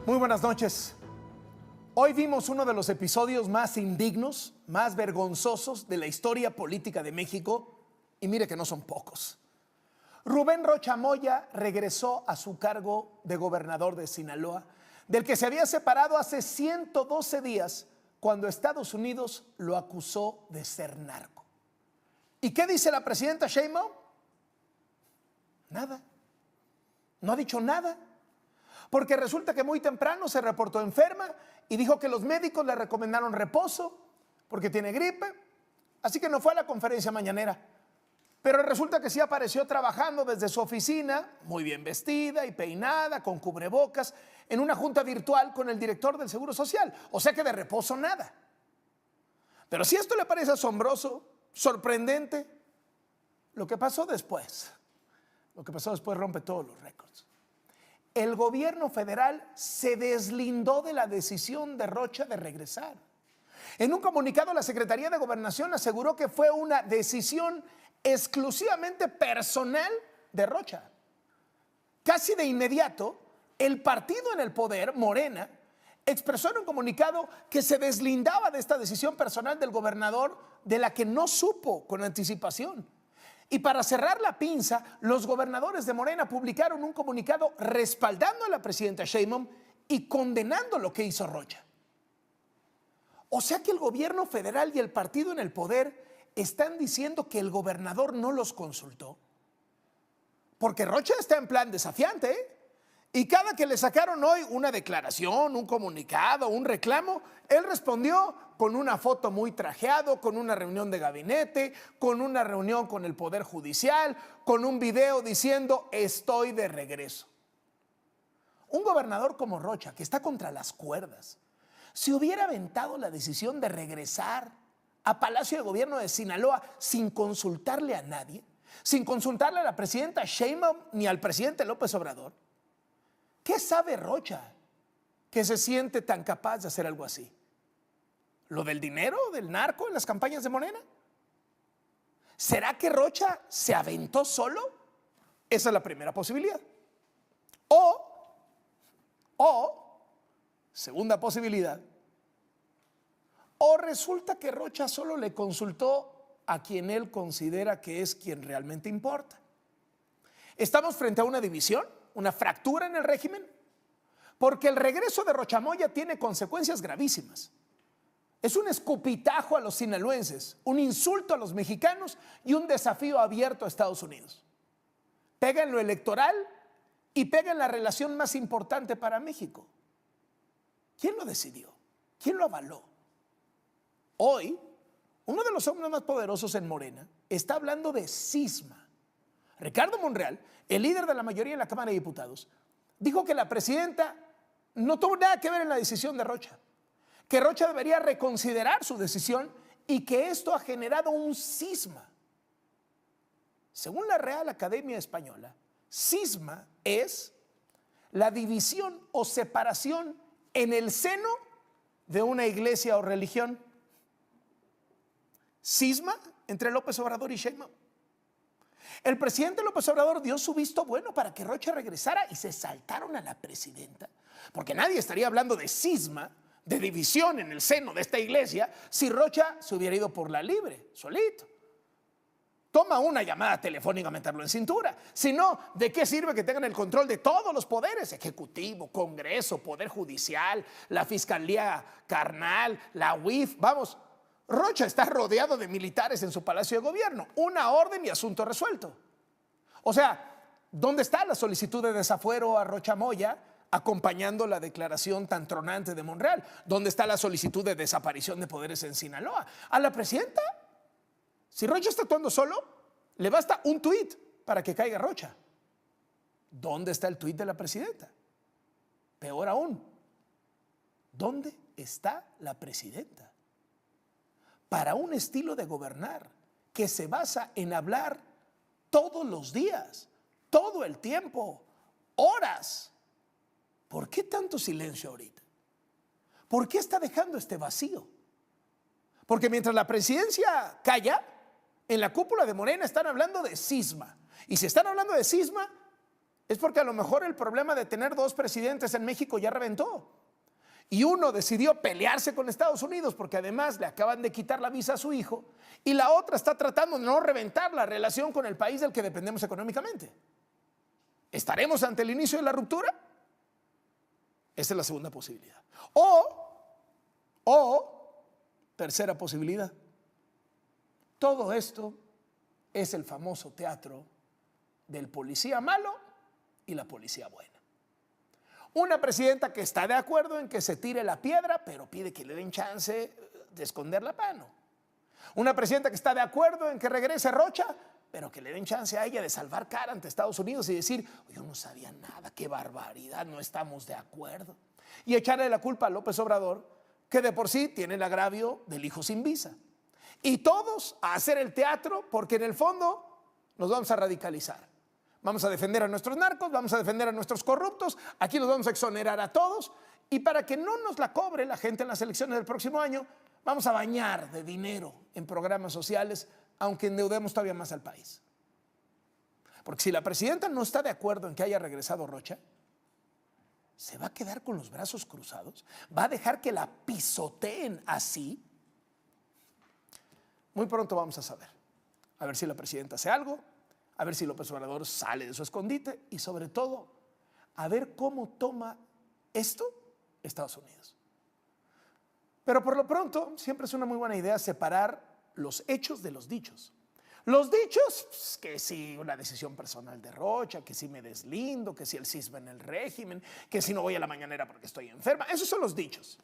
Muy buenas noches. Hoy vimos uno de los episodios más indignos, más vergonzosos de la historia política de México, y mire que no son pocos. Rubén Rocha Moya regresó a su cargo de gobernador de Sinaloa, del que se había separado hace 112 días cuando Estados Unidos lo acusó de ser narco. ¿Y qué dice la presidenta Sheinbaum? Nada. No ha dicho nada. Porque resulta que muy temprano se reportó enferma y dijo que los médicos le recomendaron reposo porque tiene gripe, así que no fue a la conferencia mañanera. Pero resulta que sí apareció trabajando desde su oficina, muy bien vestida y peinada, con cubrebocas, en una junta virtual con el director del Seguro Social. O sea que de reposo nada. Pero si esto le parece asombroso, sorprendente, lo que pasó después rompe todos los récords. El gobierno federal se deslindó de la decisión de Rocha de regresar. En un comunicado, la Secretaría de Gobernación aseguró que fue una decisión exclusivamente personal de Rocha. Casi de inmediato, el partido en el poder, Morena, expresó en un comunicado que se deslindaba de esta decisión personal del gobernador, de la que no supo con anticipación. Y para cerrar la pinza, los gobernadores de Morena publicaron un comunicado respaldando a la presidenta Sheinbaum y condenando lo que hizo Rocha. O sea que el gobierno federal y el partido en el poder están diciendo que el gobernador no los consultó. Porque Rocha está en plan desafiante, ¿eh? Y cada que le sacaron hoy una declaración, un comunicado, un reclamo, él respondió con una foto muy trajeado, con una reunión de gabinete, con una reunión con el Poder Judicial, con un video diciendo estoy de regreso. Un gobernador como Rocha, que está contra las cuerdas, si hubiera aventado la decisión de regresar a Palacio de Gobierno de Sinaloa sin consultarle a nadie, sin consultarle a la presidenta Sheinbaum ni al presidente López Obrador, ¿qué sabe Rocha que se siente tan capaz de hacer algo así? ¿Lo del dinero, del narco en las campañas de Morena? ¿Será que Rocha se aventó solo? Esa es la primera posibilidad. O, segunda posibilidad, o resulta que Rocha solo le consultó a quien él considera que es quien realmente importa. ¿Estamos frente a una división? ¿Una fractura en el régimen? Porque el regreso de Rocha Moya tiene consecuencias gravísimas. Es un escupitajo a los sinaloenses, un insulto a los mexicanos y un desafío abierto a Estados Unidos. Pega en lo electoral y pega en la relación más importante para México. ¿Quién lo decidió? ¿Quién lo avaló? Hoy, uno de los hombres más poderosos en Morena está hablando de cisma. Ricardo Monreal, el líder de la mayoría en la Cámara de Diputados, dijo que la presidenta no tuvo nada que ver en la decisión de Rocha, que Rocha debería reconsiderar su decisión y que esto ha generado un cisma. Según la Real Academia Española, cisma es la división o separación en el seno de una iglesia o religión. Cisma entre López Obrador y Sheinbaum. El presidente López Obrador dio su visto bueno para que Rocha regresara y se saltaron a la presidenta, porque nadie estaría hablando de cisma, de división en el seno de esta iglesia, si Rocha se hubiera ido por la libre, solito. Toma una llamada telefónica a meterlo en cintura. Si no, ¿de qué sirve que tengan el control de todos los poderes? Ejecutivo, Congreso, Poder Judicial, la Fiscalía Carnal, la UIF, vamos. Rocha está rodeado de militares en su Palacio de Gobierno. Una orden y asunto resuelto. O sea, ¿dónde está la solicitud de desafuero a Rocha Moya acompañando la declaración tan tronante de Monreal? ¿Dónde está la solicitud de desaparición de poderes en Sinaloa? ¿A la presidenta? Si Rocha está actuando solo, le basta un tuit para que caiga Rocha. ¿Dónde está el tuit de la presidenta? Peor aún, ¿dónde está la presidenta? Para un estilo de gobernar que se basa en hablar todos los días, todo el tiempo, horas. ¿Por qué tanto silencio ahorita? ¿Por qué está dejando este vacío? Porque mientras la presidencia calla, en la cúpula de Morena están hablando de cisma. Y si están hablando de cisma, es porque a lo mejor el problema de tener dos presidentes en México ya reventó. Y uno decidió pelearse con Estados Unidos porque además le acaban de quitar la visa a su hijo, y la otra está tratando de no reventar la relación con el país del que dependemos económicamente. ¿Estaremos ante el inicio de la ruptura? Esa es la segunda posibilidad. O tercera posibilidad, todo esto es el famoso teatro del policía malo y la policía buena. Una presidenta que está de acuerdo en que se tire la piedra, pero pide que le den chance de esconder la mano. Una presidenta que está de acuerdo en que regrese Rocha, pero que le den chance a ella de salvar cara ante Estados Unidos y decir, yo no sabía nada, qué barbaridad, no estamos de acuerdo. Y echarle la culpa a López Obrador, que de por sí tiene el agravio del hijo sin visa. Y todos a hacer el teatro, porque en el fondo nos vamos a radicalizar. Vamos a defender a nuestros narcos, vamos a defender a nuestros corruptos, aquí nos vamos a exonerar a todos, y para que no nos la cobre la gente en las elecciones del próximo año, vamos a bañar de dinero en programas sociales, aunque endeudemos todavía más al país. Porque si la presidenta no está de acuerdo en que haya regresado Rocha, ¿se va a quedar con los brazos cruzados? ¿Va a dejar que la pisoteen así? Muy pronto vamos a saber. A ver si la presidenta hace algo, a ver si López Obrador sale de su escondite y sobre todo, a ver cómo toma esto Estados Unidos. Pero por lo pronto, siempre es una muy buena idea separar los hechos de los dichos. Los dichos, pues, que si una decisión personal de Rocha, que si me deslindo, que si el cisma en el régimen, que si no voy a la mañanera porque estoy enferma, esos son los dichos.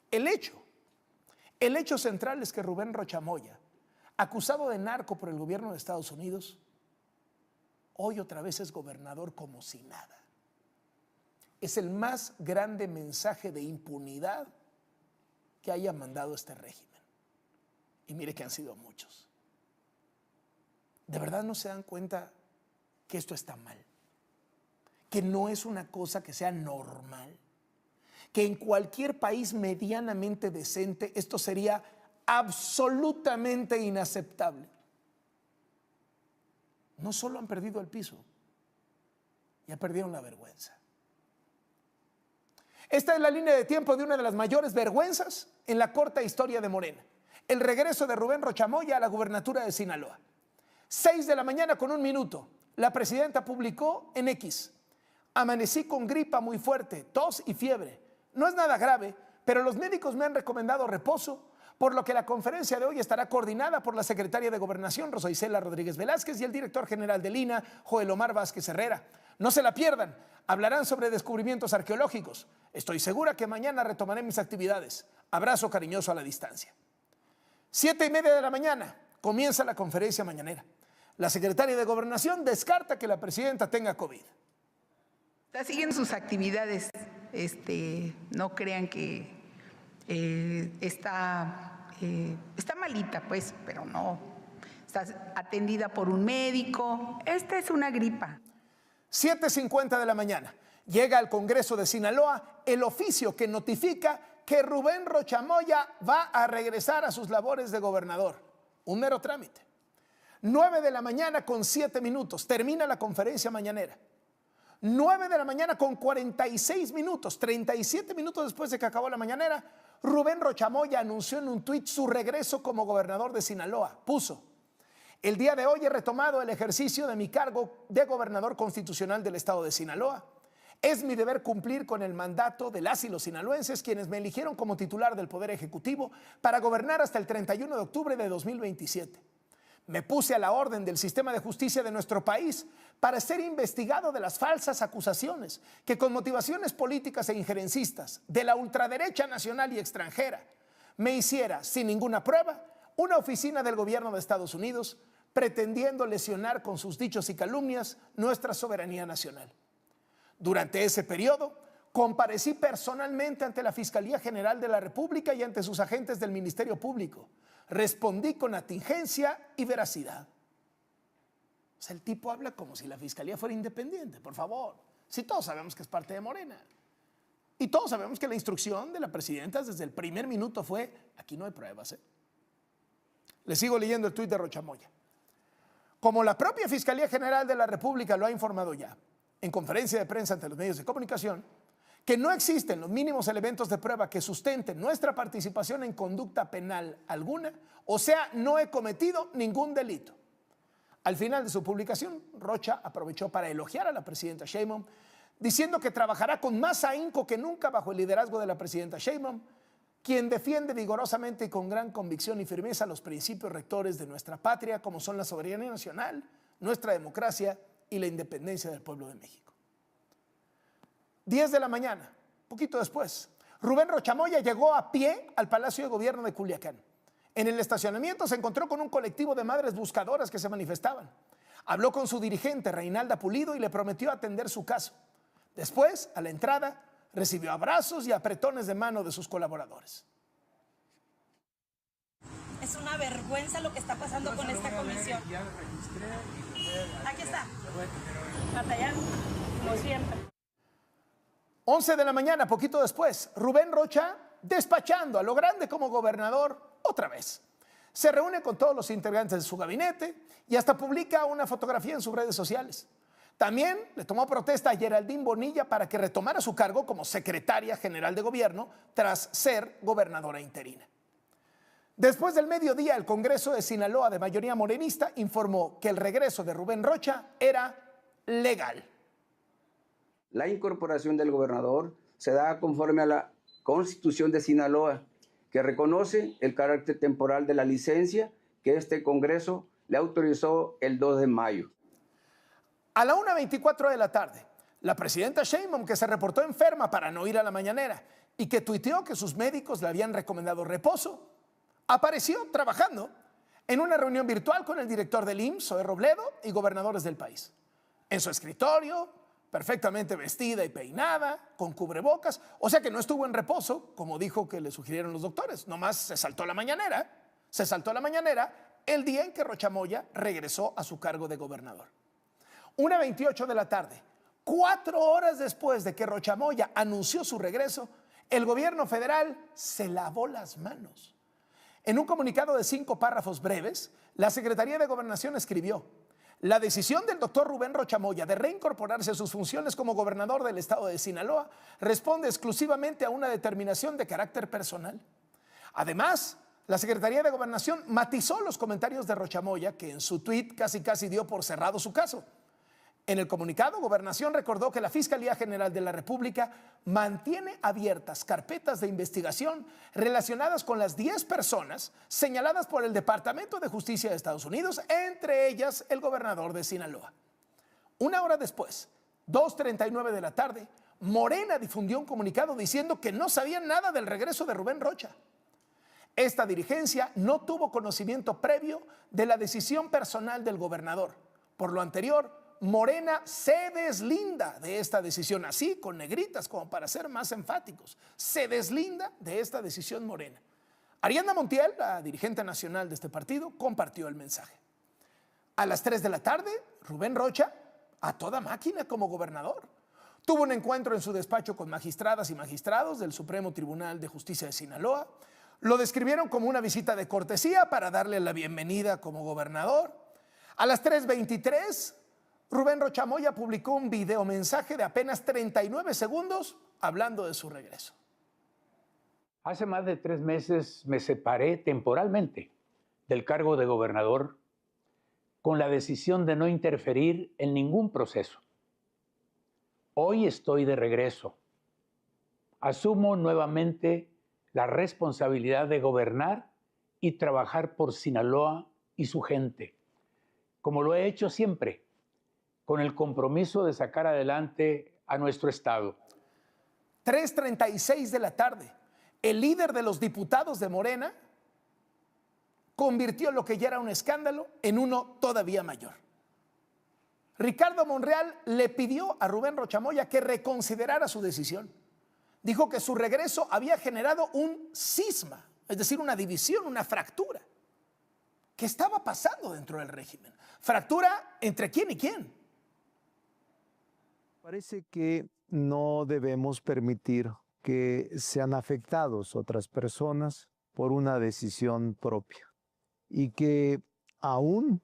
El hecho central es que Rubén Rocha Moya, acusado de narco por el gobierno de Estados Unidos, hoy otra vez es gobernador como si nada. Es el más grande mensaje de impunidad que haya mandado este régimen. Y mire que han sido muchos. ¿De verdad no se dan cuenta que esto está mal? Que no es una cosa que sea normal. Que en cualquier país medianamente decente esto sería absolutamente inaceptable. No solo han perdido el piso, ya perdieron la vergüenza. Esta es la línea de tiempo de una de las mayores vergüenzas en la corta historia de Morena. El regreso de Rubén Rocha Moya a la gubernatura de Sinaloa. 6 de la mañana con 1 minuto, la presidenta publicó en X: amanecí con gripa muy fuerte, tos y fiebre. No es nada grave, pero los médicos me han recomendado reposo, por lo que la conferencia de hoy estará coordinada por la secretaria de Gobernación, Rosa Isela Rodríguez Velázquez, y el director general del INAH, Joel Omar Vázquez Herrera. No se la pierdan, hablarán sobre descubrimientos arqueológicos. Estoy segura que mañana retomaré mis actividades. Abrazo cariñoso a la distancia. 7:30 de la mañana, comienza la conferencia mañanera. La secretaria de Gobernación descarta que la presidenta tenga COVID. Está siguiendo sus actividades, no crean que está malita, pues, pero no. Está atendida por un médico. Esta es una gripa. 7:50 de la mañana. Llega al Congreso de Sinaloa el oficio que notifica que Rubén Rocha Moya va a regresar a sus labores de gobernador. Un mero trámite. 9 de la mañana con 7 minutos. Termina la conferencia mañanera. 9 de la mañana con 46 minutos. 37 minutos después de que acabó la mañanera, Rubén Rocha Moya anunció en un tuit su regreso como gobernador de Sinaloa. Puso: el día de hoy he retomado el ejercicio de mi cargo de gobernador constitucional del estado de Sinaloa. Es mi deber cumplir con el mandato de las y los sinaloenses, quienes me eligieron como titular del Poder Ejecutivo para gobernar hasta el 31 de octubre de 2027. Me puse a la orden del sistema de justicia de nuestro país para ser investigado de las falsas acusaciones que, con motivaciones políticas e injerencistas de la ultraderecha nacional y extranjera, me hiciera, sin ninguna prueba, una oficina del gobierno de Estados Unidos pretendiendo lesionar con sus dichos y calumnias nuestra soberanía nacional. Durante ese periodo, comparecí personalmente ante la Fiscalía General de la República y ante sus agentes del Ministerio Público. Respondí con atingencia y veracidad. O sea, el tipo habla como si la Fiscalía fuera independiente, por favor. Si todos sabemos que es parte de Morena. Y todos sabemos que la instrucción de la presidenta desde el primer minuto fue: aquí no hay pruebas. Le sigo leyendo el tuit de Rocha Moya. Como la propia Fiscalía General de la República lo ha informado ya, en conferencia de prensa ante los medios de comunicación que no existen los mínimos elementos de prueba que sustenten nuestra participación en conducta penal alguna, o sea, no he cometido ningún delito. Al final de su publicación, Rocha aprovechó para elogiar a la presidenta Sheinbaum, diciendo que trabajará con más ahínco que nunca bajo el liderazgo de la presidenta Sheinbaum, quien defiende vigorosamente y con gran convicción y firmeza los principios rectores de nuestra patria, como son la soberanía nacional, nuestra democracia y la independencia del pueblo de México. 10 de la mañana, poquito después, Rubén Rocha Moya llegó a pie al Palacio de Gobierno de Culiacán. En el estacionamiento se encontró con un colectivo de madres buscadoras que se manifestaban. Habló con su dirigente, Reinalda Pulido, y le prometió atender su caso. Después, a la entrada, recibió abrazos y apretones de mano de sus colaboradores. Es una vergüenza lo que está pasando con esta comisión. Ya registré. Aquí está. Batallando, como siempre. 11 de la mañana, poquito después, Rubén Rocha despachando a lo grande como gobernador otra vez. Se reúne con todos los integrantes de su gabinete y hasta publica una fotografía en sus redes sociales. También le tomó protesta a Geraldine Bonilla para que retomara su cargo como secretaria general de gobierno tras ser gobernadora interina. Después del mediodía, el Congreso de Sinaloa, de mayoría morenista, informó que el regreso de Rubén Rocha era legal. La incorporación del gobernador se da conforme a la Constitución de Sinaloa, que reconoce el carácter temporal de la licencia que este Congreso le autorizó el 2 de mayo. A la 1:24 de la tarde, la presidenta Sheinbaum, que se reportó enferma para no ir a la mañanera y que tuiteó que sus médicos le habían recomendado reposo, apareció trabajando en una reunión virtual con el director del IMSS, Zoé Robledo, y gobernadores del país. En su escritorio, perfectamente vestida y peinada, con cubrebocas, o sea que no estuvo en reposo, como dijo que le sugirieron los doctores, nomás se saltó la mañanera el día en que Rocha Moya regresó a su cargo de gobernador. 1:28 de la tarde, 4 horas después de que Rocha Moya anunció su regreso, el gobierno federal se lavó las manos. En un comunicado de 5 párrafos breves, la Secretaría de Gobernación escribió: la decisión del doctor Rubén Rocha Moya de reincorporarse a sus funciones como gobernador del estado de Sinaloa responde exclusivamente a una determinación de carácter personal. Además, la Secretaría de Gobernación matizó los comentarios de Rocha Moya, que en su tuit casi dio por cerrado su caso. En el comunicado, Gobernación recordó que la Fiscalía General de la República mantiene abiertas carpetas de investigación relacionadas con las 10 personas señaladas por el Departamento de Justicia de Estados Unidos, entre ellas el gobernador de Sinaloa. 1 hora después, 2:39 de la tarde, Morena difundió un comunicado diciendo que no sabían nada del regreso de Rubén Rocha. Esta dirigencia no tuvo conocimiento previo de la decisión personal del gobernador. Por lo anterior, Morena se deslinda de esta decisión, así con negritas como para ser más enfáticos. Se deslinda de esta decisión Morena. Ariadna Montiel, la dirigente nacional de este partido, compartió el mensaje. A las 3 de la tarde, Rubén Rocha, a toda máquina como gobernador, tuvo un encuentro en su despacho con magistradas y magistrados del Supremo Tribunal de Justicia de Sinaloa. Lo describieron como una visita de cortesía para darle la bienvenida como gobernador. A las 3:23, Rubén Rocha Moya publicó un videomensaje de apenas 39 segundos hablando de su regreso. Hace más de 3 meses me separé temporalmente del cargo de gobernador con la decisión de no interferir en ningún proceso. Hoy estoy de regreso. Asumo nuevamente la responsabilidad de gobernar y trabajar por Sinaloa y su gente, como lo he hecho siempre, con el compromiso de sacar adelante a nuestro estado. 3:36 de la tarde, el líder de los diputados de Morena convirtió lo que ya era un escándalo en uno todavía mayor. Ricardo Monreal le pidió a Rubén Rocha Moya que reconsiderara su decisión. Dijo que su regreso había generado un cisma, es decir, una división, una fractura. ¿Qué estaba pasando dentro del régimen? ¿Fractura entre quién y quién? Parece que no debemos permitir que sean afectados otras personas por una decisión propia y que aún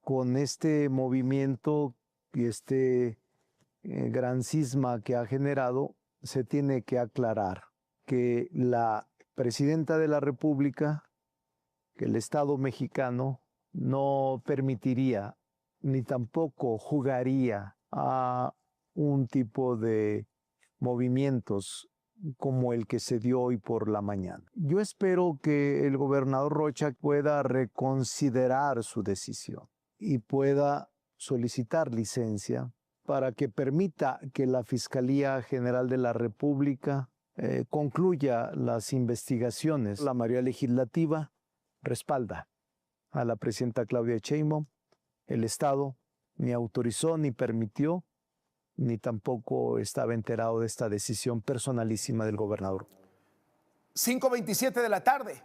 con este movimiento y este gran cisma que ha generado, se tiene que aclarar que la presidenta de la República, que el Estado mexicano no permitiría ni tampoco jugaría a un tipo de movimientos como el que se dio hoy por la mañana. Yo espero que el gobernador Rocha pueda reconsiderar su decisión y pueda solicitar licencia para que permita que la Fiscalía General de la República concluya las investigaciones. La mayoría legislativa respalda a la presidenta Claudia Sheinbaum. El Estado ni autorizó ni permitió, ni tampoco estaba enterado de esta decisión personalísima del gobernador. 5:27 de la tarde.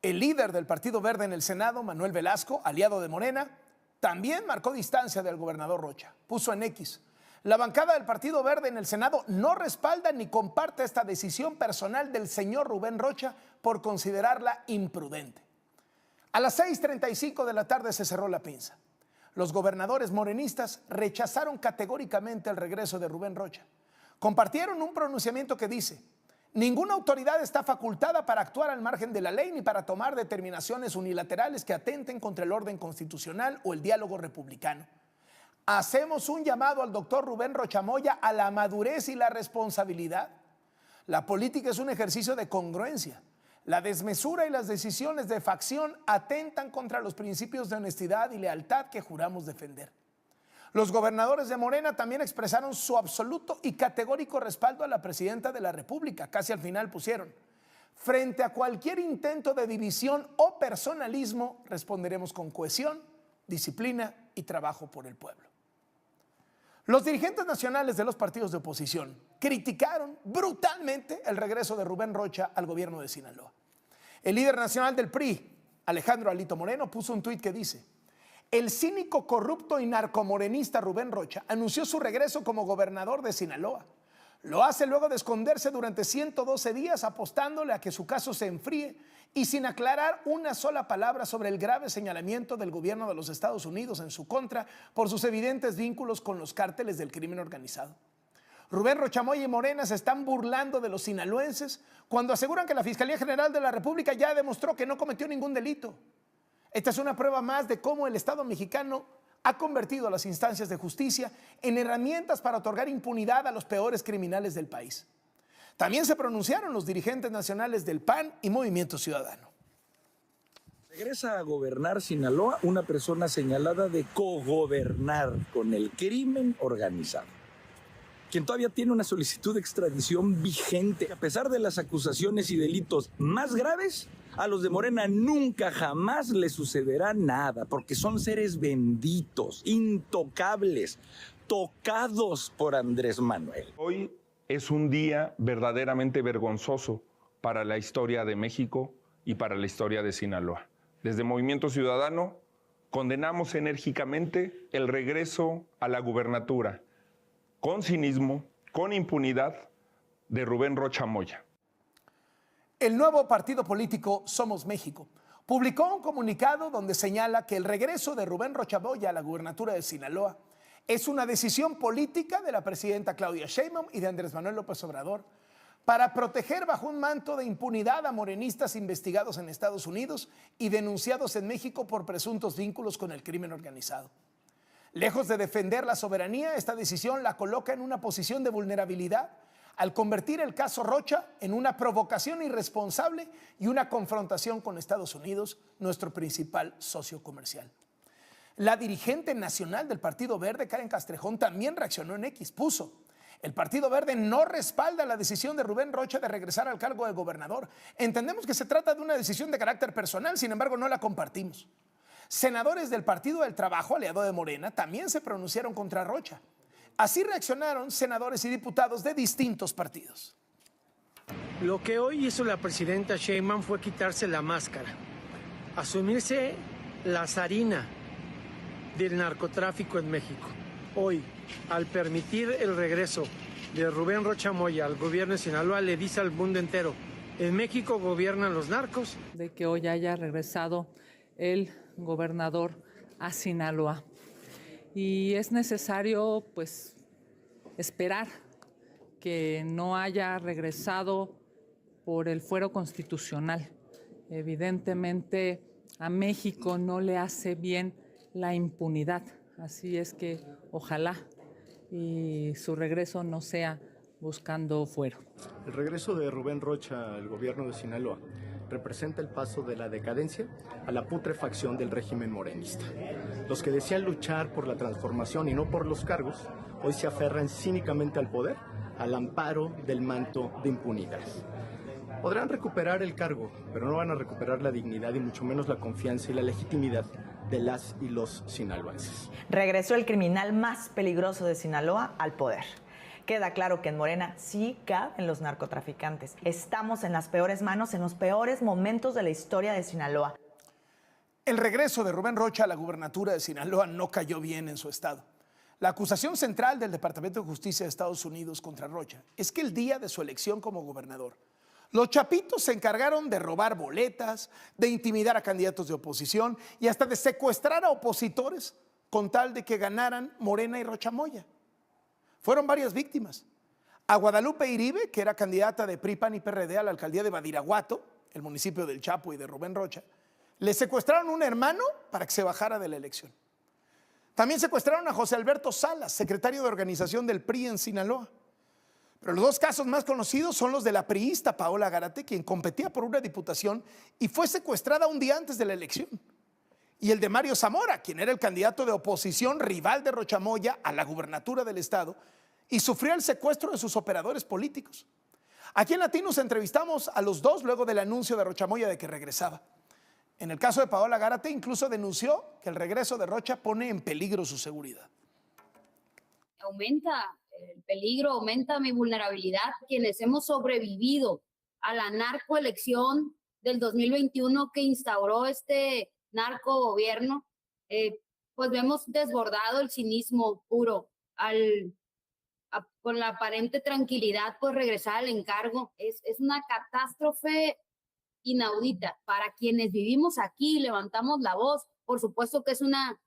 El líder del Partido Verde en el Senado, Manuel Velasco, aliado de Morena, también marcó distancia del gobernador Rocha. Puso en X: la bancada del Partido Verde en el Senado no respalda ni comparte esta decisión personal del señor Rubén Rocha por considerarla imprudente. A las 6:35 de la tarde se cerró la pinza. Los gobernadores morenistas rechazaron categóricamente el regreso de Rubén Rocha. Compartieron un pronunciamiento que dice: ninguna autoridad está facultada para actuar al margen de la ley ni para tomar determinaciones unilaterales que atenten contra el orden constitucional o el diálogo republicano. Hacemos un llamado al doctor Rubén Rocha Moya a la madurez y la responsabilidad. La política es un ejercicio de congruencia. La desmesura y las decisiones de facción atentan contra los principios de honestidad y lealtad que juramos defender. Los gobernadores de Morena también expresaron su absoluto y categórico respaldo a la presidenta de la República. Casi al final pusieron: frente a cualquier intento de división o personalismo, responderemos con cohesión, disciplina y trabajo por el pueblo. Los dirigentes nacionales de los partidos de oposición criticaron brutalmente el regreso de Rubén Rocha al gobierno de Sinaloa. El líder nacional del PRI, Alejandro Alito Moreno, puso un tuit que dice: el cínico, corrupto y narcomorenista Rubén Rocha anunció su regreso como gobernador de Sinaloa. Lo hace luego de esconderse durante 112 días apostándole a que su caso se enfríe y sin aclarar una sola palabra sobre el grave señalamiento del gobierno de los Estados Unidos en su contra por sus evidentes vínculos con los cárteles del crimen organizado. Rubén Rocha Moya y Morena se están burlando de los sinaloenses cuando aseguran que la Fiscalía General de la República ya demostró que no cometió ningún delito. Esta es una prueba más de cómo el Estado mexicano ha convertido a las instancias de justicia en herramientas para otorgar impunidad a los peores criminales del país. También se pronunciaron los dirigentes nacionales del PAN y Movimiento Ciudadano. Regresa a gobernar Sinaloa una persona señalada de cogobernar con el crimen organizado, quien todavía tiene una solicitud de extradición vigente. A pesar de las acusaciones y delitos más graves, a los de Morena nunca jamás les sucederá nada, porque son seres benditos, intocables, tocados por Andrés Manuel. Hoy es un día verdaderamente vergonzoso para la historia de México y para la historia de Sinaloa. Desde Movimiento Ciudadano condenamos enérgicamente el regreso a la gubernatura con cinismo, con impunidad, de Rubén Rocha Moya. El nuevo partido político Somos México publicó un comunicado donde señala que el regreso de Rubén Rocha Moya a la gubernatura de Sinaloa es una decisión política de la presidenta Claudia Sheinbaum y de Andrés Manuel López Obrador para proteger bajo un manto de impunidad a morenistas investigados en Estados Unidos y denunciados en México por presuntos vínculos con el crimen organizado. Lejos de defender la soberanía, esta decisión la coloca en una posición de vulnerabilidad al convertir el caso Rocha en una provocación irresponsable y una confrontación con Estados Unidos, nuestro principal socio comercial. La dirigente nacional del Partido Verde, Karen Castrejón, también reaccionó en X. Puso: el Partido Verde no respalda la decisión de Rubén Rocha de regresar al cargo de gobernador. Entendemos que se trata de una decisión de carácter personal, sin embargo no la compartimos. Senadores del Partido del Trabajo, aliado de Morena, también se pronunciaron contra Rocha. Así reaccionaron senadores y diputados de distintos partidos. Lo que hoy hizo la presidenta Sheinbaum fue quitarse la máscara, asumirse la zarina del narcotráfico en México. Hoy, al permitir el regreso de Rubén Rocha Moya al gobierno de Sinaloa, le dice al mundo entero: en México gobiernan los narcos. De que hoy haya regresado el gobernador a Sinaloa. Y es necesario, pues, esperar que no haya regresado por el fuero constitucional. Evidentemente a México no le hace bien la impunidad, así es que ojalá y su regreso no sea buscando fuero. El regreso de Rubén Rocha al gobierno de Sinaloa representa el paso de la decadencia a la putrefacción del régimen morenista. Los que decían luchar por la transformación y no por los cargos, hoy se aferran cínicamente al poder, al amparo del manto de impunidad. Podrán recuperar el cargo, pero no van a recuperar la dignidad y mucho menos la confianza y la legitimidad de las y los sinaloenses. Regresó el criminal más peligroso de Sinaloa al poder. Queda claro que en Morena sí caben los narcotraficantes. Estamos en las peores manos, en los peores momentos de la historia de Sinaloa. El regreso de Rubén Rocha a la gubernatura de Sinaloa no cayó bien en su estado. La acusación central del Departamento de Justicia de Estados Unidos contra Rocha es que el día de su elección como gobernador, los chapitos se encargaron de robar boletas, de intimidar a candidatos de oposición y hasta de secuestrar a opositores con tal de que ganaran Morena y Rocha Moya. Fueron varias víctimas. A Guadalupe Iribe, que era candidata de PRI, PAN y PRD a la alcaldía de Badiraguato, el municipio del Chapo y de Rubén Rocha, le secuestraron un hermano para que se bajara de la elección. También secuestraron a José Alberto Salas, secretario de organización del PRI en Sinaloa. Pero los dos casos más conocidos son los de la priista Paola Gárate, quien competía por una diputación y fue secuestrada un día antes de la elección. Y el de Mario Zamora, quien era el candidato de oposición rival de Rocha Moya a la gubernatura del estado y sufrió el secuestro de sus operadores políticos. Aquí en Latinos entrevistamos a los dos luego del anuncio de Rocha Moya de que regresaba. En el caso de Paola Gárate, incluso denunció que el regreso de Rocha pone en peligro su seguridad. Aumenta el peligro, aumenta mi vulnerabilidad. Quienes hemos sobrevivido a la narcoelección del 2021 que instauró este narcogobierno, pues vemos desbordado el cinismo puro. Con la aparente tranquilidad, pues regresar al encargo. Es una catástrofe inaudita. Para quienes vivimos aquí y levantamos la voz, por supuesto que es una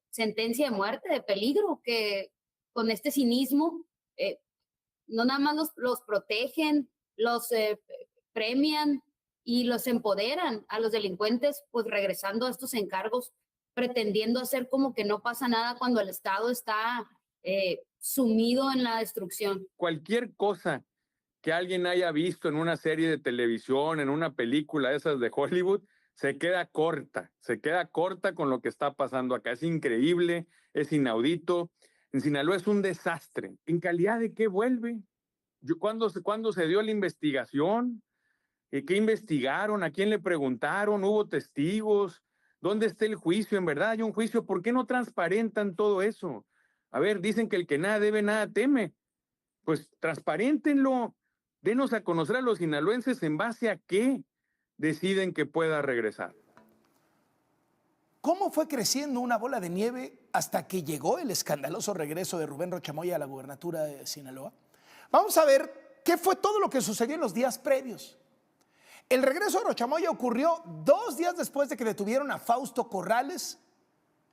sentencia de muerte, de peligro, que con este cinismo no nada más los protegen, los premian y los empoderan a los delincuentes, pues regresando a estos encargos, pretendiendo hacer como que no pasa nada cuando el Estado está sumido en la destrucción. Cualquier cosa que alguien haya visto en una serie de televisión, en una película esas de Hollywood, se queda corta con lo que está pasando acá. Es increíble, es inaudito. En Sinaloa es un desastre. ¿En calidad de qué vuelve? ¿Cuándo se dio la investigación? ¿Qué investigaron? ¿A quién le preguntaron? ¿Hubo testigos? ¿Dónde está el juicio? ¿En verdad hay un juicio? ¿Por qué no transparentan todo eso? A ver, dicen que el que nada debe, nada teme. Pues transparéntenlo. Denos a conocer a los sinaloenses en base a qué deciden que pueda regresar. ¿Cómo fue creciendo una bola de nieve hasta que llegó el escandaloso regreso de Rubén Rocha Moya a la gubernatura de Sinaloa? Vamos a ver qué fue todo lo que sucedió en los días previos. El regreso de Rocha Moya ocurrió 2 días después de que detuvieron a Fausto Corrales,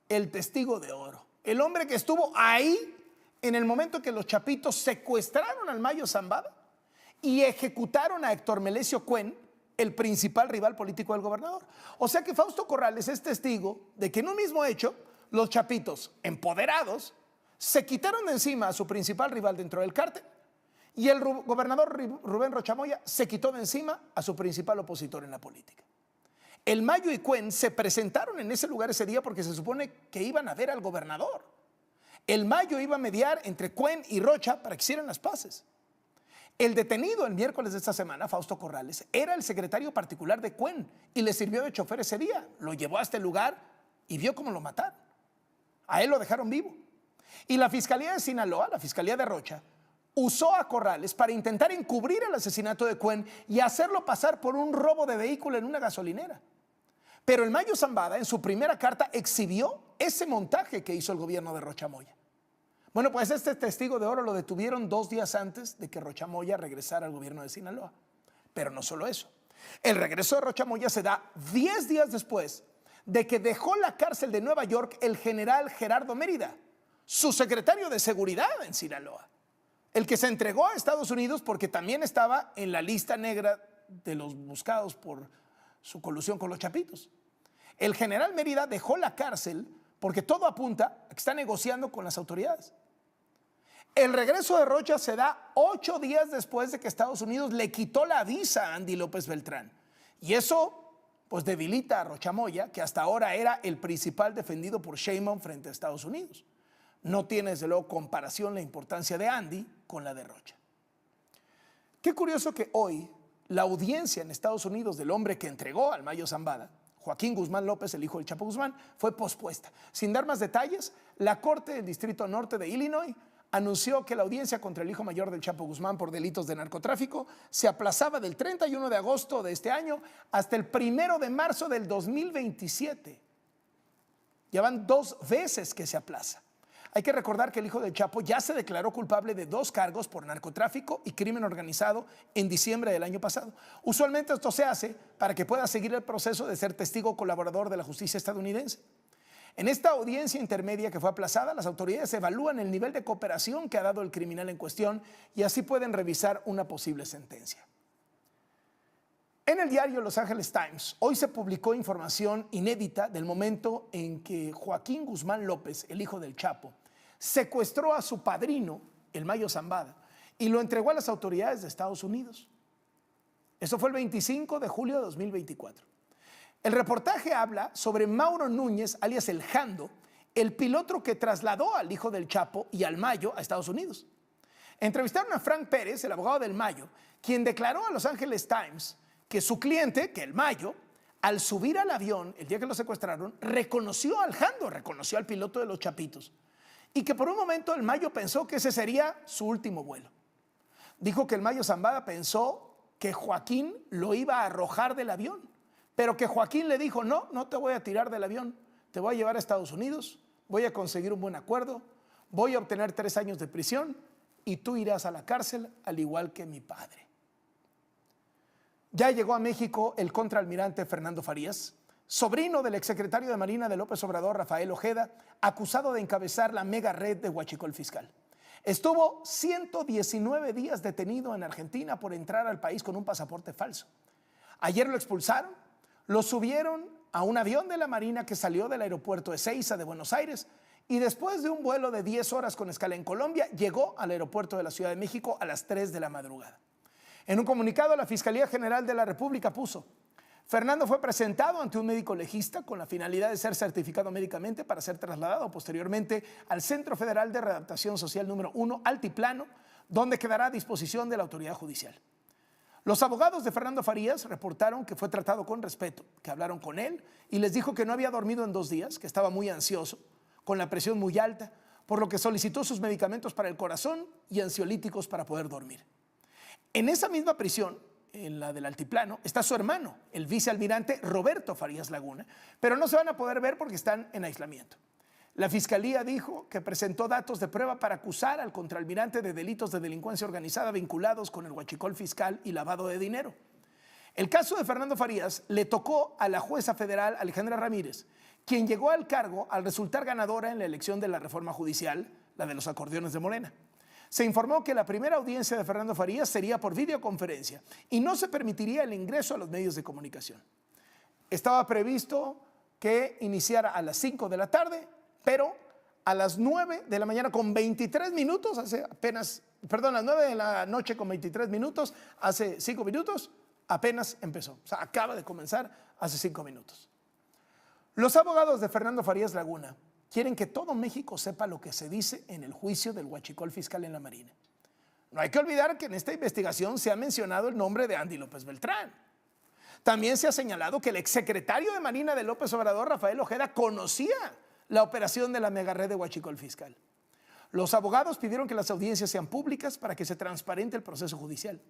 el testigo de oro. El hombre que estuvo ahí en el momento que los chapitos secuestraron al Mayo Zambada y ejecutaron a Héctor Melesio Cuen, el principal rival político del gobernador. O sea que Fausto Corrales es testigo de que en un mismo hecho, los chapitos, empoderados, se quitaron de encima a su principal rival dentro del cártel y el gobernador Rubén Rocha Moya se quitó de encima a su principal opositor en la política. El Mayo y Cuen se presentaron en ese lugar ese día porque se supone que iban a ver al gobernador. El Mayo iba a mediar entre Cuen y Rocha para que hicieran las paces. El detenido el miércoles de esta semana, Fausto Corrales, era el secretario particular de Cuen y le sirvió de chofer ese día. Lo llevó a este lugar y vio cómo lo mataron. A él lo dejaron vivo. Y la Fiscalía de Sinaloa, la Fiscalía de Rocha, usó a Corrales para intentar encubrir el asesinato de Cuen y hacerlo pasar por un robo de vehículo en una gasolinera. Pero el Mayo Zambada en su primera carta exhibió ese montaje que hizo el gobierno de Rocha Moya. Bueno, pues este testigo de oro lo detuvieron 2 días antes de que Rocha Moya regresara al gobierno de Sinaloa. Pero no solo eso. El regreso de Rocha Moya se da 10 días después de que dejó la cárcel de Nueva York el general Gerardo Mérida, su secretario de seguridad en Sinaloa. el que se entregó a Estados Unidos porque también estaba en la lista negra de los buscados por su colusión con los chapitos. El general Mérida dejó la cárcel porque todo apunta a que está negociando con las autoridades. El regreso de Rocha se da 8 días después de que Estados Unidos le quitó la visa a Andy López Beltrán. Y eso pues debilita a Rocha Moya, que hasta ahora era el principal defendido por Sheinbaum frente a Estados Unidos. No tiene desde luego comparación la importancia de Andy con la de Rocha. Qué curioso que hoy la audiencia en Estados Unidos del hombre que entregó al Mayo Zambada, Joaquín Guzmán López, el hijo del Chapo Guzmán, fue pospuesta. Sin dar más detalles, la Corte del Distrito Norte de Illinois anunció que la audiencia contra el hijo mayor del Chapo Guzmán por delitos de narcotráfico se aplazaba del 31 de agosto de este año hasta el 1 de marzo del 2027. Ya van 2 veces que se aplaza. Hay que recordar que el hijo del Chapo ya se declaró culpable de 2 cargos por narcotráfico y crimen organizado en diciembre del año pasado. Usualmente esto se hace para que pueda seguir el proceso de ser testigo colaborador de la justicia estadounidense. En esta audiencia intermedia que fue aplazada, las autoridades evalúan el nivel de cooperación que ha dado el criminal en cuestión y así pueden revisar una posible sentencia. En el diario Los Angeles Times, hoy se publicó información inédita del momento en que Joaquín Guzmán López, el hijo del Chapo, secuestró a su padrino, el Mayo Zambada, y lo entregó a las autoridades de Estados Unidos. Eso fue el 25 de julio de 2024. El reportaje habla sobre Mauro Núñez, alias El Jando, el piloto que trasladó al hijo del Chapo y al Mayo a Estados Unidos. Entrevistaron a Frank Pérez, el abogado del Mayo, quien declaró a Los Angeles Times que su cliente, que el Mayo, al subir al avión el día que lo secuestraron, reconoció al Jando, reconoció al piloto de los Chapitos, y que por un momento el Mayo pensó que ese sería su último vuelo. Dijo que el Mayo Zambada pensó que Joaquín lo iba a arrojar del avión, pero que Joaquín le dijo, no, no te voy a tirar del avión, te voy a llevar a Estados Unidos, voy a conseguir un buen acuerdo, voy a obtener 3 años de prisión y tú irás a la cárcel al igual que mi padre. Ya llegó a México el contraalmirante Fernando Farías, sobrino del exsecretario de Marina de López Obrador, Rafael Ojeda, acusado de encabezar la mega red de huachicol fiscal. Estuvo 119 días detenido en Argentina por entrar al país con un pasaporte falso. Ayer lo expulsaron, lo subieron a un avión de la Marina que salió del aeropuerto Ezeiza de Buenos Aires y después de un vuelo de 10 horas con escala en Colombia, llegó al aeropuerto de la Ciudad de México a las 3 de la madrugada. En un comunicado, la Fiscalía General de la República puso: Fernando fue presentado ante un médico legista con la finalidad de ser certificado médicamente para ser trasladado posteriormente al Centro Federal de Readaptación Social número 1, Altiplano, donde quedará a disposición de la autoridad judicial. Los abogados de Fernando Farías reportaron que fue tratado con respeto, que hablaron con él y les dijo que no había dormido en 2 días, que estaba muy ansioso, con la presión muy alta, por lo que solicitó sus medicamentos para el corazón y ansiolíticos para poder dormir. En esa misma prisión, en la del Altiplano, está su hermano, el vicealmirante Roberto Farías Laguna, pero no se van a poder ver porque están en aislamiento. La Fiscalía dijo que presentó datos de prueba para acusar al contraalmirante de delitos de delincuencia organizada vinculados con el huachicol fiscal y lavado de dinero. El caso de Fernando Farías le tocó a la jueza federal Alejandra Ramírez, quien llegó al cargo al resultar ganadora en la elección de la reforma judicial, la de los acordeones de Morena. Se informó que la primera audiencia de Fernando Farías sería por videoconferencia y no se permitiría el ingreso a los medios de comunicación. Estaba previsto que iniciara a las 5 de la tarde, pero a las 9 de la mañana con 23 minutos, las 9 de la noche con 23 minutos, hace 5 minutos, apenas empezó. O sea, acaba de comenzar hace 5 minutos. Los abogados de Fernando Farías Laguna quieren que todo México sepa lo que se dice en el juicio del huachicol fiscal en la Marina. No hay que olvidar que en esta investigación se ha mencionado el nombre de Andy López Beltrán. También se ha señalado que el exsecretario de Marina de López Obrador, Rafael Ojeda, conocía la operación de la megared de huachicol fiscal. Los abogados pidieron que las audiencias sean públicas para que se transparente el proceso judicial.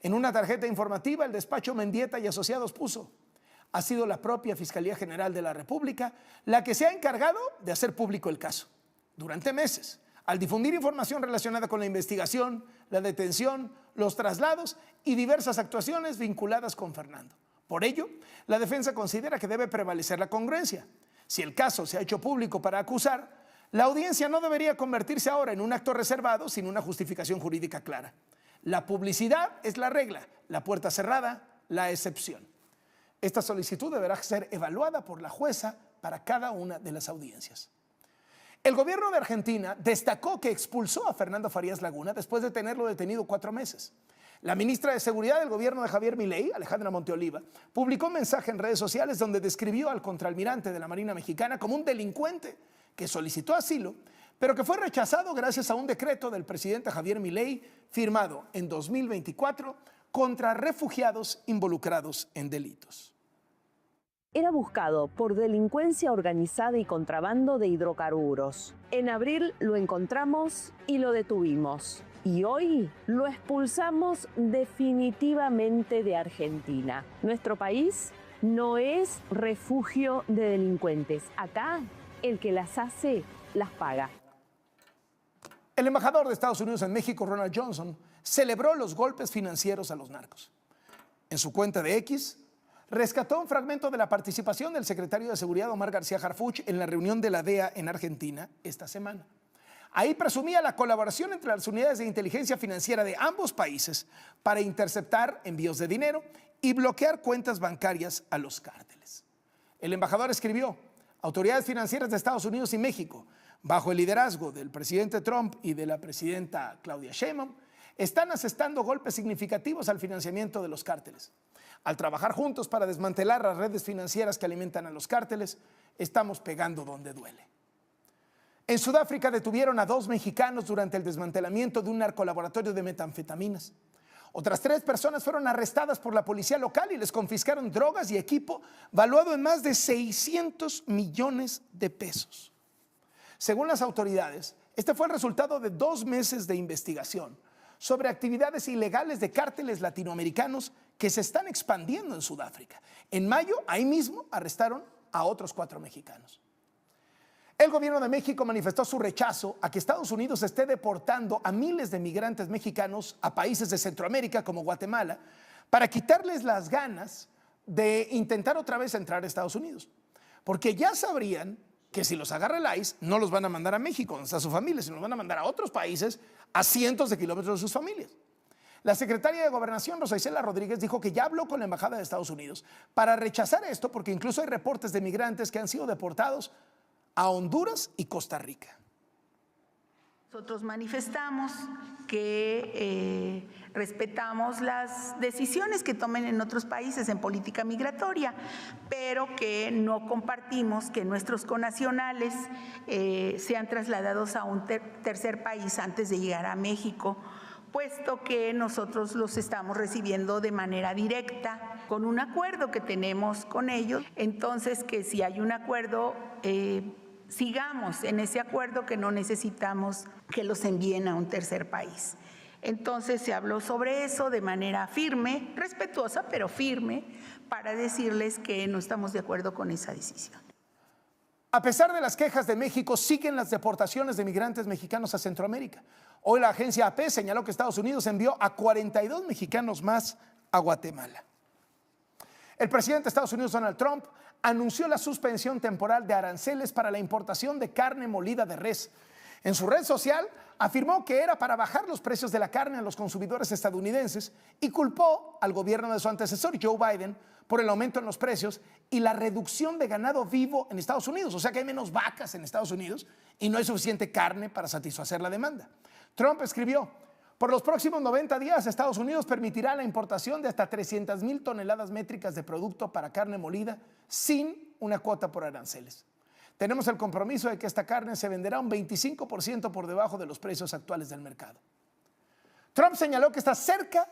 En una tarjeta informativa, el despacho Mendieta y Asociados puso: ha sido la propia Fiscalía General de la República la que se ha encargado de hacer público el caso. Durante meses, al difundir información relacionada con la investigación, la detención, los traslados y diversas actuaciones vinculadas con Fernando. Por ello, la defensa considera que debe prevalecer la congruencia. Si el caso se ha hecho público para acusar, La audiencia no debería convertirse ahora en un acto reservado sin una justificación jurídica clara. La publicidad es la regla, la puerta cerrada, la excepción. Esta solicitud deberá ser evaluada por la jueza para cada una de las audiencias. El gobierno de Argentina destacó que expulsó a Fernando Farías Laguna después de tenerlo detenido 4 meses. La ministra de Seguridad del gobierno de Javier Milei, Alejandra Monteoliva, publicó un mensaje en redes sociales donde describió al contraalmirante de la Marina Mexicana como un delincuente que solicitó asilo, pero que fue rechazado gracias a un decreto del presidente Javier Milei firmado en 2024 contra refugiados involucrados en delitos. Era buscado por delincuencia organizada y contrabando de hidrocarburos. En abril lo encontramos y lo detuvimos. Y hoy lo expulsamos definitivamente de Argentina. Nuestro país no es refugio de delincuentes. Acá, el que las hace, las paga. El embajador de Estados Unidos en México, Ronald Johnson, celebró los golpes financieros a los narcos. En su cuenta de X, rescató un fragmento de la participación del secretario de Seguridad Omar García Harfuch en la reunión de la DEA en Argentina esta semana. Ahí presumía la colaboración entre las unidades de inteligencia financiera de ambos países para interceptar envíos de dinero y bloquear cuentas bancarias a los cárteles. El embajador escribió: autoridades financieras de Estados Unidos y México, bajo el liderazgo del presidente Trump y de la presidenta Claudia Sheinbaum, están asestando golpes significativos al financiamiento de los cárteles. Al trabajar juntos para desmantelar las redes financieras que alimentan a los cárteles, estamos pegando donde duele. En Sudáfrica detuvieron a 2 mexicanos durante el desmantelamiento de un narcolaboratorio de metanfetaminas. Otras 3 personas fueron arrestadas por la policía local y les confiscaron drogas y equipo valuado en más de 600 millones de pesos. Según las autoridades, este fue el resultado de 2 meses de investigación sobre actividades ilegales de cárteles latinoamericanos que se están expandiendo en Sudáfrica. En mayo, ahí mismo, arrestaron a otros 4 mexicanos. El gobierno de México manifestó su rechazo a que Estados Unidos esté deportando a miles de migrantes mexicanos a países de Centroamérica como Guatemala para quitarles las ganas de intentar otra vez entrar a Estados Unidos. Porque ya sabrían que si los agarra el ICE, no los van a mandar a México, donde está su familia, sino los van a mandar a otros países a cientos de kilómetros de sus familias. La secretaria de Gobernación, Rosa Isela Rodríguez, dijo que ya habló con la Embajada de Estados Unidos para rechazar esto porque incluso hay reportes de migrantes que han sido deportados a Honduras y Costa Rica. Nosotros manifestamos que respetamos las decisiones que tomen en otros países en política migratoria, pero que no compartimos que nuestros connacionales sean trasladados a un tercer país antes de llegar a México, puesto que nosotros los estamos recibiendo de manera directa con un acuerdo que tenemos con ellos. Entonces, que si hay un acuerdo, sigamos en ese acuerdo, que no necesitamos que los envíen a un tercer país. Entonces se habló sobre eso de manera firme, respetuosa, pero firme, para decirles que no estamos de acuerdo con esa decisión. A pesar de las quejas de México, siguen las deportaciones de migrantes mexicanos a Centroamérica. Hoy la agencia AP señaló que Estados Unidos envió a 42 mexicanos más a Guatemala. El presidente de Estados Unidos, Donald Trump, anunció la suspensión temporal de aranceles para la importación de carne molida de res. En su red social afirmó que era para bajar los precios de la carne a los consumidores estadounidenses y culpó al gobierno de su antecesor, Joe Biden, por el aumento en los precios y la reducción de ganado vivo en Estados Unidos. O sea que hay menos vacas en Estados Unidos y no hay suficiente carne para satisfacer la demanda. Trump escribió: por los próximos 90 días, Estados Unidos permitirá la importación de hasta 300,000 toneladas métricas de producto para carne molida sin una cuota por aranceles. Tenemos el compromiso de que esta carne se venderá un 25% por debajo de los precios actuales del mercado. Trump señaló que está cerca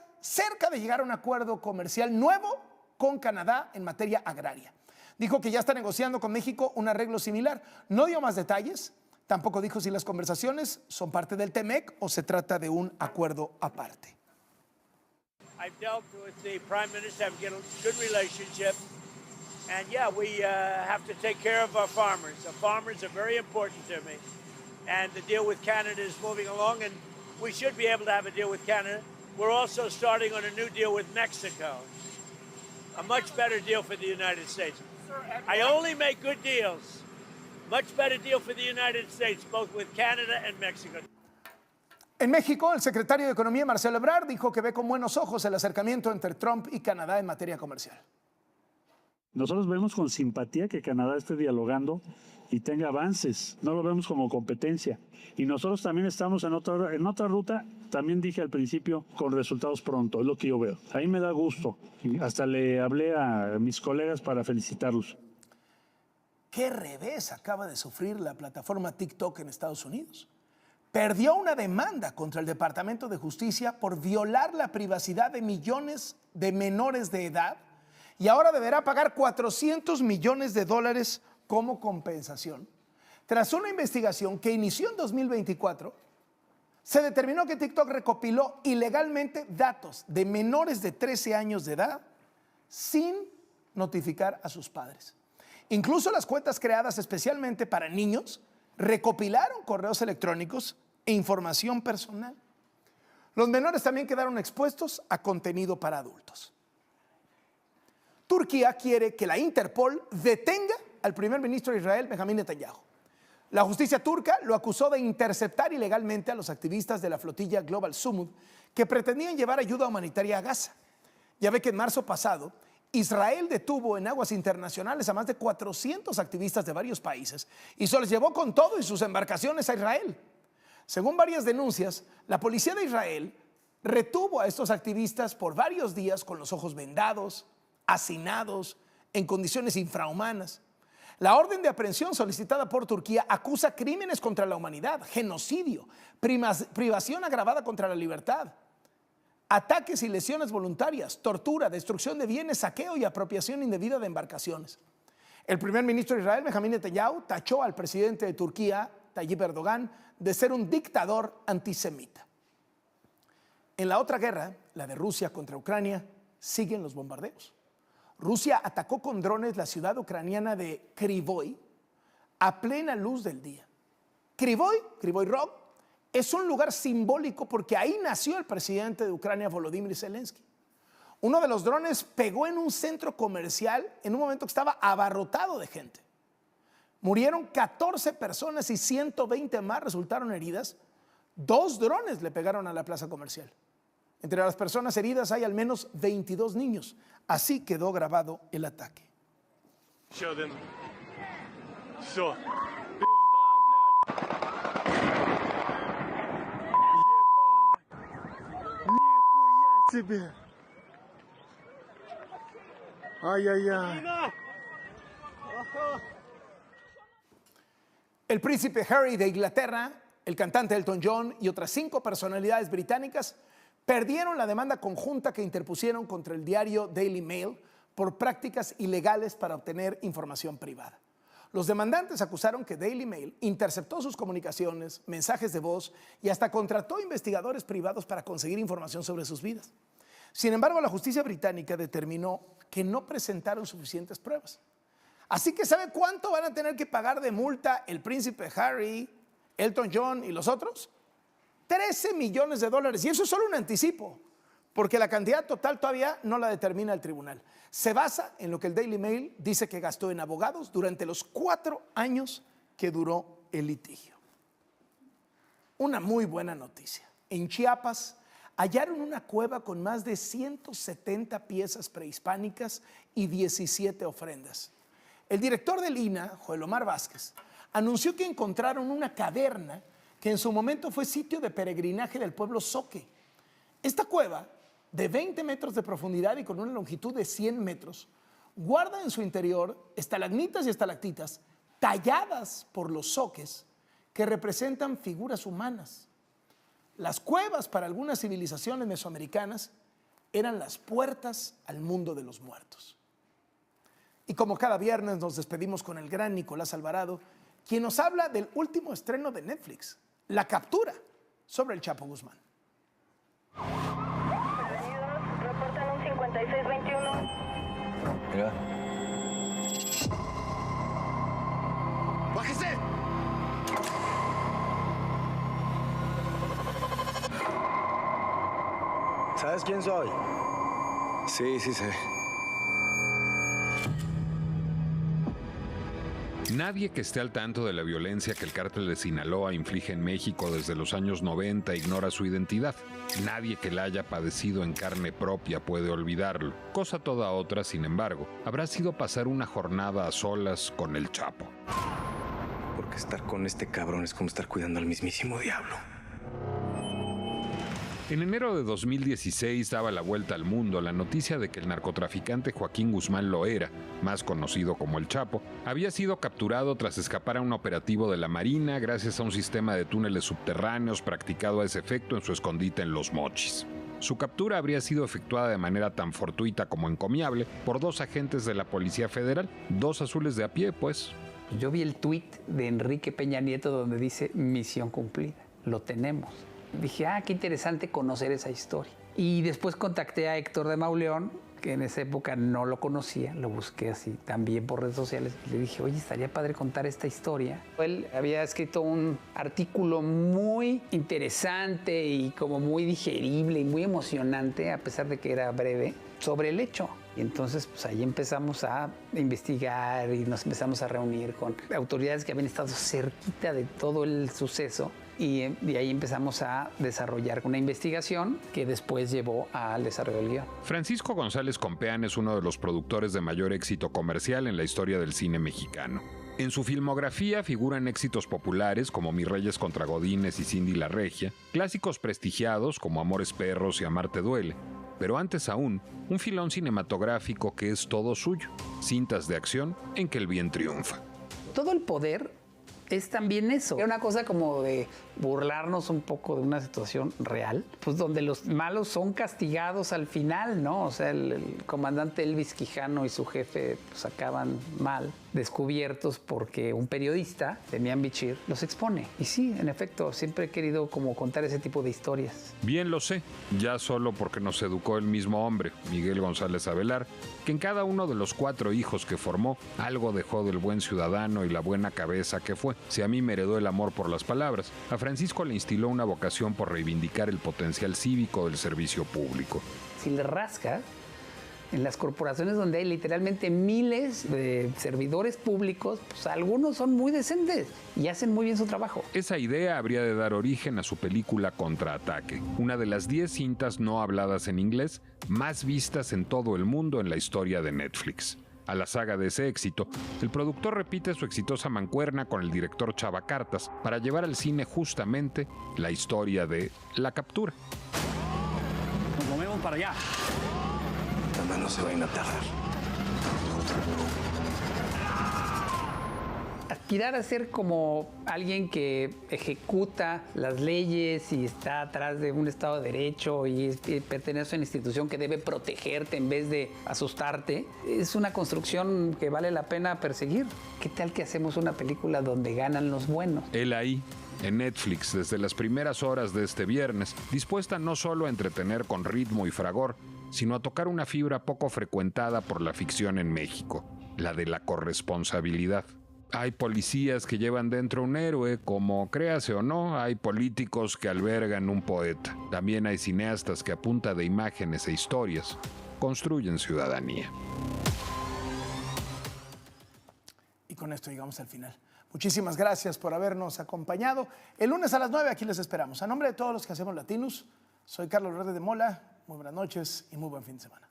de llegar a un acuerdo comercial nuevo con Canadá en materia agraria. Dijo que ya está negociando con México un arreglo similar. No dio más detalles. Tampoco dijo si las conversaciones son parte del TEMEC o se trata de un acuerdo aparte. I've dealt with the Prime Minister, have a good relationship, and yeah, we have to take care of our farmers. The farmers are very important to me, and the deal with Canada is moving along, and we should be able to have a deal with Canada. We're also starting on a new deal with Mexico, a much better deal for the United States. I only make good deals Much better deal for the United States, both with Canada and Mexico. En México, el secretario de Economía, Marcelo Ebrard, dijo que ve con buenos ojos el acercamiento entre Trump y Canadá en materia comercial. Nosotros vemos con simpatía que Canadá esté dialogando y tenga avances. No lo vemos como competencia. Y nosotros también estamos en otra ruta, también dije al principio, con resultados pronto. Es lo que yo veo. A mí me da gusto. Y hasta le hablé a mis colegas para felicitarlos. ¿Qué revés acaba de sufrir la plataforma TikTok en Estados Unidos? Perdió una demanda contra el Departamento de Justicia por violar la privacidad de millones de menores de edad y ahora deberá pagar $400 millones como compensación. Tras una investigación que inició en 2024, se determinó que TikTok recopiló ilegalmente datos de menores de 13 años de edad sin notificar a sus padres. Incluso las cuentas creadas especialmente para niños recopilaron correos electrónicos e información personal. Los menores también quedaron expuestos a contenido para adultos. Turquía quiere que la Interpol detenga al primer ministro de Israel, Benjamín Netanyahu. La justicia turca lo acusó de interceptar ilegalmente a los activistas de la flotilla Global Summit que pretendían llevar ayuda humanitaria a Gaza. Ya ve que en marzo pasado, Israel detuvo en aguas internacionales a más de 400 activistas de varios países y se los llevó con todo y sus embarcaciones a Israel. Según varias denuncias, la policía de Israel retuvo a estos activistas por varios días con los ojos vendados, hacinados, en condiciones infrahumanas. La orden de aprehensión solicitada por Turquía acusa crímenes contra la humanidad, genocidio, privación agravada contra la libertad, ataques y lesiones voluntarias, tortura, destrucción de bienes, saqueo y apropiación indebida de embarcaciones. El primer ministro de Israel, Benjamín Netanyahu, tachó al presidente de Turquía, Tayyip Erdogan, de ser un dictador antisemita. En la otra guerra, la de Rusia contra Ucrania, siguen los bombardeos. Rusia atacó con drones la ciudad ucraniana de Kryvyi a plena luz del día. Kryvyi Rog, es un lugar simbólico porque ahí nació el presidente de Ucrania, Volodymyr Zelensky. Uno de los drones pegó en un centro comercial en un momento que estaba abarrotado de gente. Murieron 14 personas y 120 más resultaron heridas. 2 drones le pegaron a la plaza comercial. Entre las personas heridas hay al menos 22 niños. Así quedó grabado el ataque. Ay, ay, ay. El príncipe Harry de Inglaterra, el cantante Elton John y otras 5 personalidades británicas perdieron la demanda conjunta que interpusieron contra el diario Daily Mail por prácticas ilegales para obtener información privada. Los demandantes acusaron que Daily Mail interceptó sus comunicaciones, mensajes de voz y hasta contrató investigadores privados para conseguir información sobre sus vidas. Sin embargo, la justicia británica determinó que no presentaron suficientes pruebas. Así que ¿sabe cuánto van a tener que pagar de multa el príncipe Harry, Elton John y los otros? $13 millones. Y eso es solo un anticipo, porque la cantidad total todavía no la determina el tribunal. Se basa en lo que el Daily Mail dice que gastó en abogados durante los 4 años que duró el litigio. Una muy buena noticia. En Chiapas hallaron una cueva con más de 170 piezas prehispánicas y 17 ofrendas. El director del INAH, Joel Omar Vázquez, anunció que encontraron una caverna que en su momento fue sitio de peregrinaje del pueblo Zoque. Esta cueva, de 20 metros de profundidad y con una longitud de 100 metros, guarda en su interior estalagmitas y estalactitas talladas por los zoques que representan figuras humanas. Las cuevas para algunas civilizaciones mesoamericanas eran las puertas al mundo de los muertos. Y como cada viernes nos despedimos con el gran Nicolás Alvarado, quien nos habla del último estreno de Netflix, La Captura, sobre el Chapo Guzmán. Reportan un 5621. Mira. ¡Bájese! ¿Sabes quién soy? Sí, sí sé. Nadie que esté al tanto de la violencia que el cártel de Sinaloa inflige en México desde los años 90 ignora su identidad. Nadie que la haya padecido en carne propia puede olvidarlo. Cosa toda otra, sin embargo, habrá sido pasar una jornada a solas con el Chapo. Porque estar con este cabrón es como estar cuidando al mismísimo diablo. En enero de 2016 daba la vuelta al mundo la noticia de que el narcotraficante Joaquín Guzmán Loera, más conocido como el Chapo, había sido capturado tras escapar a un operativo de la Marina gracias a un sistema de túneles subterráneos practicado a ese efecto en su escondite en Los Mochis. Su captura habría sido efectuada de manera tan fortuita como encomiable por 2 agentes de la Policía Federal, 2 azules de a pie, pues. Yo vi el tuit de Enrique Peña Nieto donde dice misión cumplida, lo tenemos. Dije, qué interesante conocer esa historia. Y después contacté a Héctor de Mauleón, que en esa época no lo conocía, lo busqué así también por redes sociales. Y le dije, oye, estaría padre contar esta historia. Él había escrito un artículo muy interesante y como muy digerible y muy emocionante, a pesar de que era breve, sobre el hecho. Y entonces, pues ahí empezamos a investigar y nos empezamos a reunir con autoridades que habían estado cerquita de todo el suceso. Y de ahí empezamos a desarrollar una investigación que después llevó al desarrollo del guión. Francisco González Compeán es uno de los productores de mayor éxito comercial en la historia del cine mexicano. En su filmografía figuran éxitos populares como Mis Reyes contra Godines y Cindy la Regia, clásicos prestigiados como Amores Perros y Amarte Duele, pero antes aún, un filón cinematográfico que es todo suyo, cintas de acción en que el bien triunfa. Todo el poder es también eso. Era una cosa como de burlarnos un poco de una situación real, pues donde los malos son castigados al final, ¿no? O sea, el comandante Elvis Quijano y su jefe pues acaban mal, descubiertos porque un periodista, Demián Bichir, los expone. Y sí, en efecto, siempre he querido como contar ese tipo de historias. Bien lo sé, ya solo porque nos educó el mismo hombre, Miguel González Avelar, que en cada uno de los 4 hijos que formó, algo dejó del buen ciudadano y la buena cabeza que fue. Si a mí me heredó el amor por las palabras, a Francisco le instiló una vocación por reivindicar el potencial cívico del servicio público. Si le rasca, en las corporaciones donde hay literalmente miles de servidores públicos, pues algunos son muy decentes y hacen muy bien su trabajo. Esa idea habría de dar origen a su película Contraataque, una de las 10 cintas no habladas en inglés más vistas en todo el mundo en la historia de Netflix. A la saga de ese éxito, el productor repite su exitosa mancuerna con el director Chava Cartas para llevar al cine justamente la historia de la captura. Nos movemos para allá. Nada, no se vayan a tardar. Aspirar a ser como alguien que ejecuta las leyes y está atrás de un Estado de Derecho y pertenece a una institución que debe protegerte en vez de asustarte, es una construcción que vale la pena perseguir. ¿Qué tal que hacemos una película donde ganan los buenos? Él ahí, en Netflix, desde las primeras horas de este viernes, dispuesta no solo a entretener con ritmo y fragor, sino a tocar una fibra poco frecuentada por la ficción en México, la de la corresponsabilidad. Hay policías que llevan dentro un héroe, como créase o no, hay políticos que albergan un poeta. También hay cineastas que a punta de imágenes e historias construyen ciudadanía. Y con esto llegamos al final. Muchísimas gracias por habernos acompañado. El lunes a las 9 aquí les esperamos. A nombre de todos los que hacemos Latinos, soy Carlos Verde de Mola. Muy buenas noches y muy buen fin de semana.